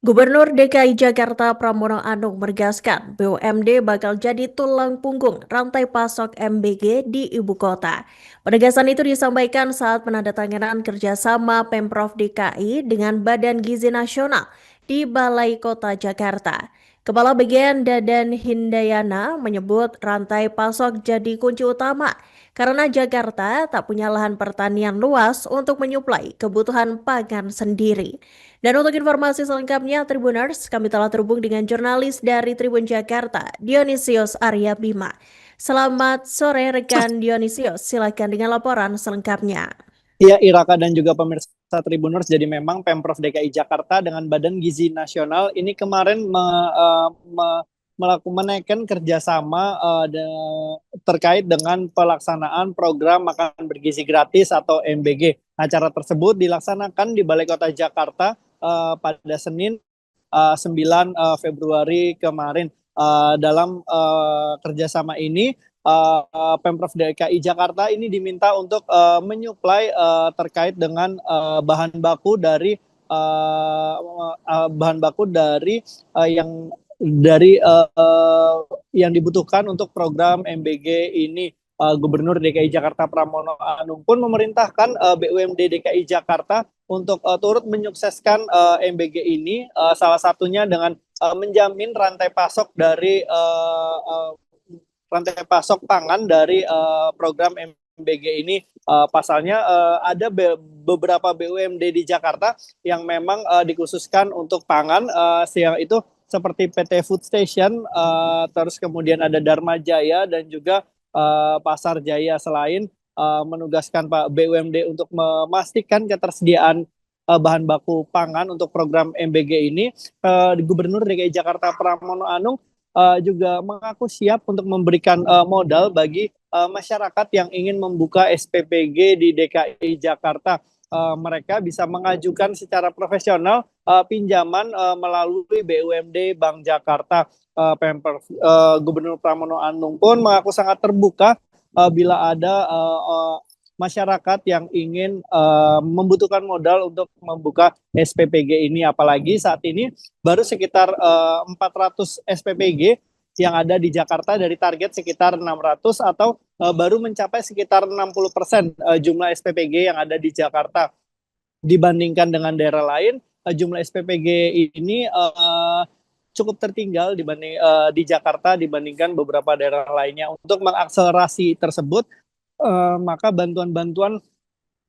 Gubernur DKI Jakarta Pramono Anung menegaskan BUMD bakal jadi tulang punggung rantai pasok MBG di ibu kota. Penegasan itu disampaikan saat penandatanganan kerjasama Pemprov DKI dengan Badan Gizi Nasional di Balai Kota Jakarta. Kepala Bagian Dadan Hindayana menyebut rantai pasok jadi kunci utama karena Jakarta tak punya lahan pertanian luas untuk menyuplai kebutuhan pangan sendiri. Dan untuk informasi selengkapnya Tribuners, kami telah terhubung dengan jurnalis dari Tribun Jakarta, Dionysius Arya Bima. Selamat sore rekan Dionysius, silakan dengan laporan selengkapnya. Iya, Iraka dan juga pemirsa Tribuners, jadi memang Pemprov DKI Jakarta dengan Badan Gizi Nasional ini kemarin menaikkan kerjasama terkait dengan pelaksanaan program makan bergizi gratis atau MBG. Acara tersebut dilaksanakan di Balai Kota Jakarta pada Senin 9 Februari kemarin. Dalam kerjasama ini Pemprov DKI Jakarta ini diminta untuk menyuplai terkait dengan bahan baku dari yang dibutuhkan untuk program MBG ini. Gubernur DKI Jakarta Pramono Anung pun memerintahkan BUMD DKI Jakarta untuk turut menyukseskan MBG ini, salah satunya dengan menjamin rantai pasok pangan dari program MBG ini. Pasalnya ada beberapa BUMD di Jakarta yang memang dikhususkan untuk pangan, yang itu seperti PT Food Station, terus kemudian ada Dharma Jaya dan juga Pasar Jaya. Selain menugaskan Pak BUMD untuk memastikan ketersediaan bahan baku pangan untuk program MBG ini, Gubernur DKI Jakarta Pramono Anung juga mengaku siap untuk memberikan modal bagi masyarakat yang ingin membuka SPPG di DKI Jakarta. Mereka bisa mengajukan secara profesional pinjaman melalui BUMD Bank Jakarta. Gubernur Pramono Anung pun mengaku sangat terbuka bila ada masyarakat yang ingin membutuhkan modal untuk membuka SPPG ini, apalagi saat ini baru sekitar 400 SPPG yang ada di Jakarta dari target sekitar 600, atau baru mencapai sekitar 60% jumlah SPPG yang ada di Jakarta dibandingkan dengan daerah lain. Jumlah SPPG ini cukup tertinggal di Jakarta dibandingkan beberapa daerah lainnya. Untuk mengakselerasi tersebut, maka bantuan-bantuan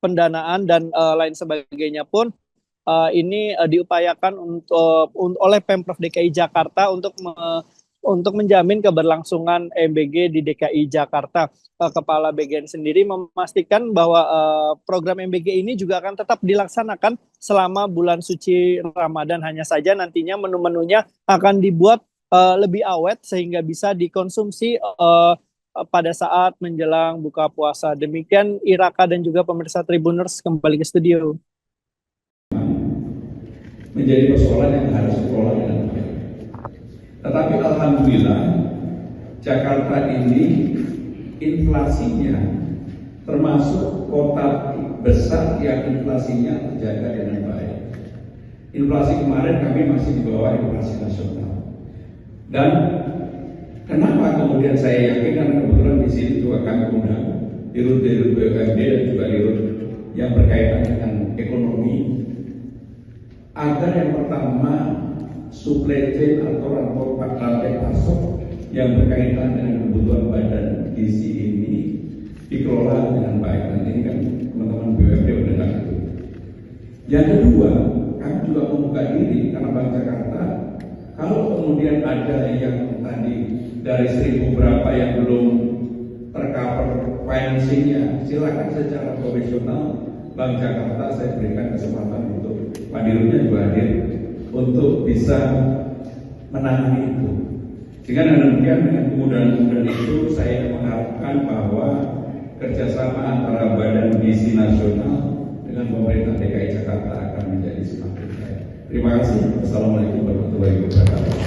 pendanaan dan lain sebagainya pun ini diupayakan oleh Pemprov DKI Jakarta untuk menjamin keberlangsungan MBG di DKI Jakarta. Kepala BGN sendiri memastikan bahwa program MBG ini juga akan tetap dilaksanakan selama bulan suci Ramadan. Hanya saja nantinya menu-menunya akan dibuat lebih awet sehingga bisa dikonsumsi pada saat menjelang buka puasa. Demikian Iraka dan juga pemirsa Tribuners, kembali ke studio. Menjadi persoalan yang harus dikelola dengan baik. Tetapi alhamdulillah Jakarta ini inflasinya termasuk kota besar yang inflasinya terjaga dengan baik. Inflasi kemarin kami masih di bawah inflasi nasional. Dan kenapa kemudian saya yakin, karena kebetulan di sini juga kami undang dirut-dirut BUMD dan juga dirut yang berkaitan dengan ekonomi, agar yang pertama supply chain atau rantai pasok yang berkaitan dengan kebutuhan badan gizi ini dikelola dengan baik. Dan ini kan teman-teman BUMD mendengar itu. Yang kedua, kami juga membuka diri karena Bank Jakarta, kalau kemudian ada yang tadi dari 1.000 berapa yang belum tercover financingnya, silakan secara profesional Bank Jakarta saya berikan kesempatan untuk Pak Dirutnya juga hadir untuk bisa menangani itu. Dengan demikian, dengan kemudahan-kemudahan itu, saya mengharapkan bahwa kerjasama antara Badan Gizi Nasional dengan pemerintah DKI Jakarta akan menjadi semakin baik. Terima kasih. Wassalamualaikum warahmatullahi wabarakatuh.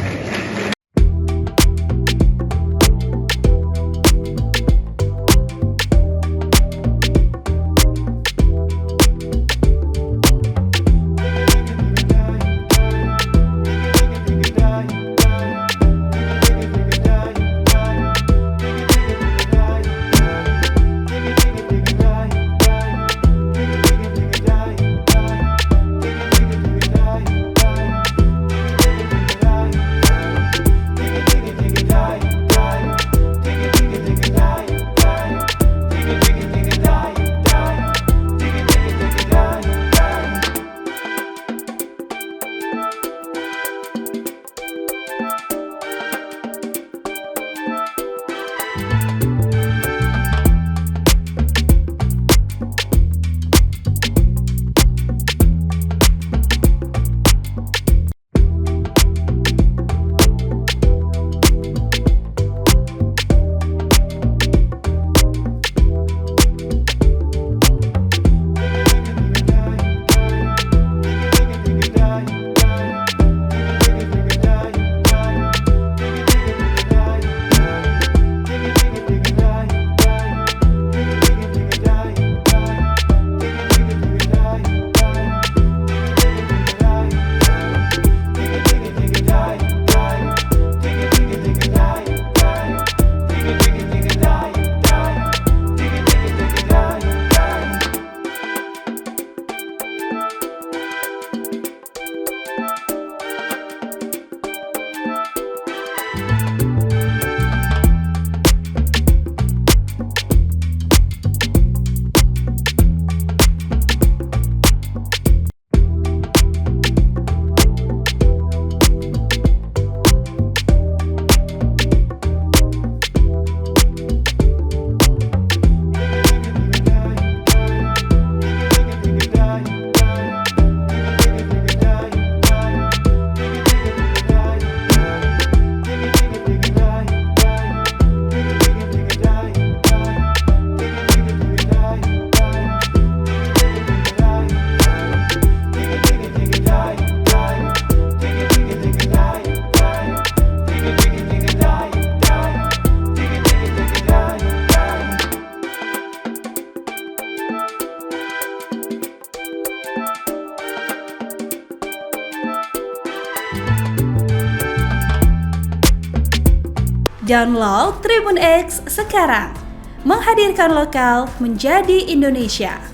Download Tribun X sekarang. Menghadirkan lokal menjadi Indonesia.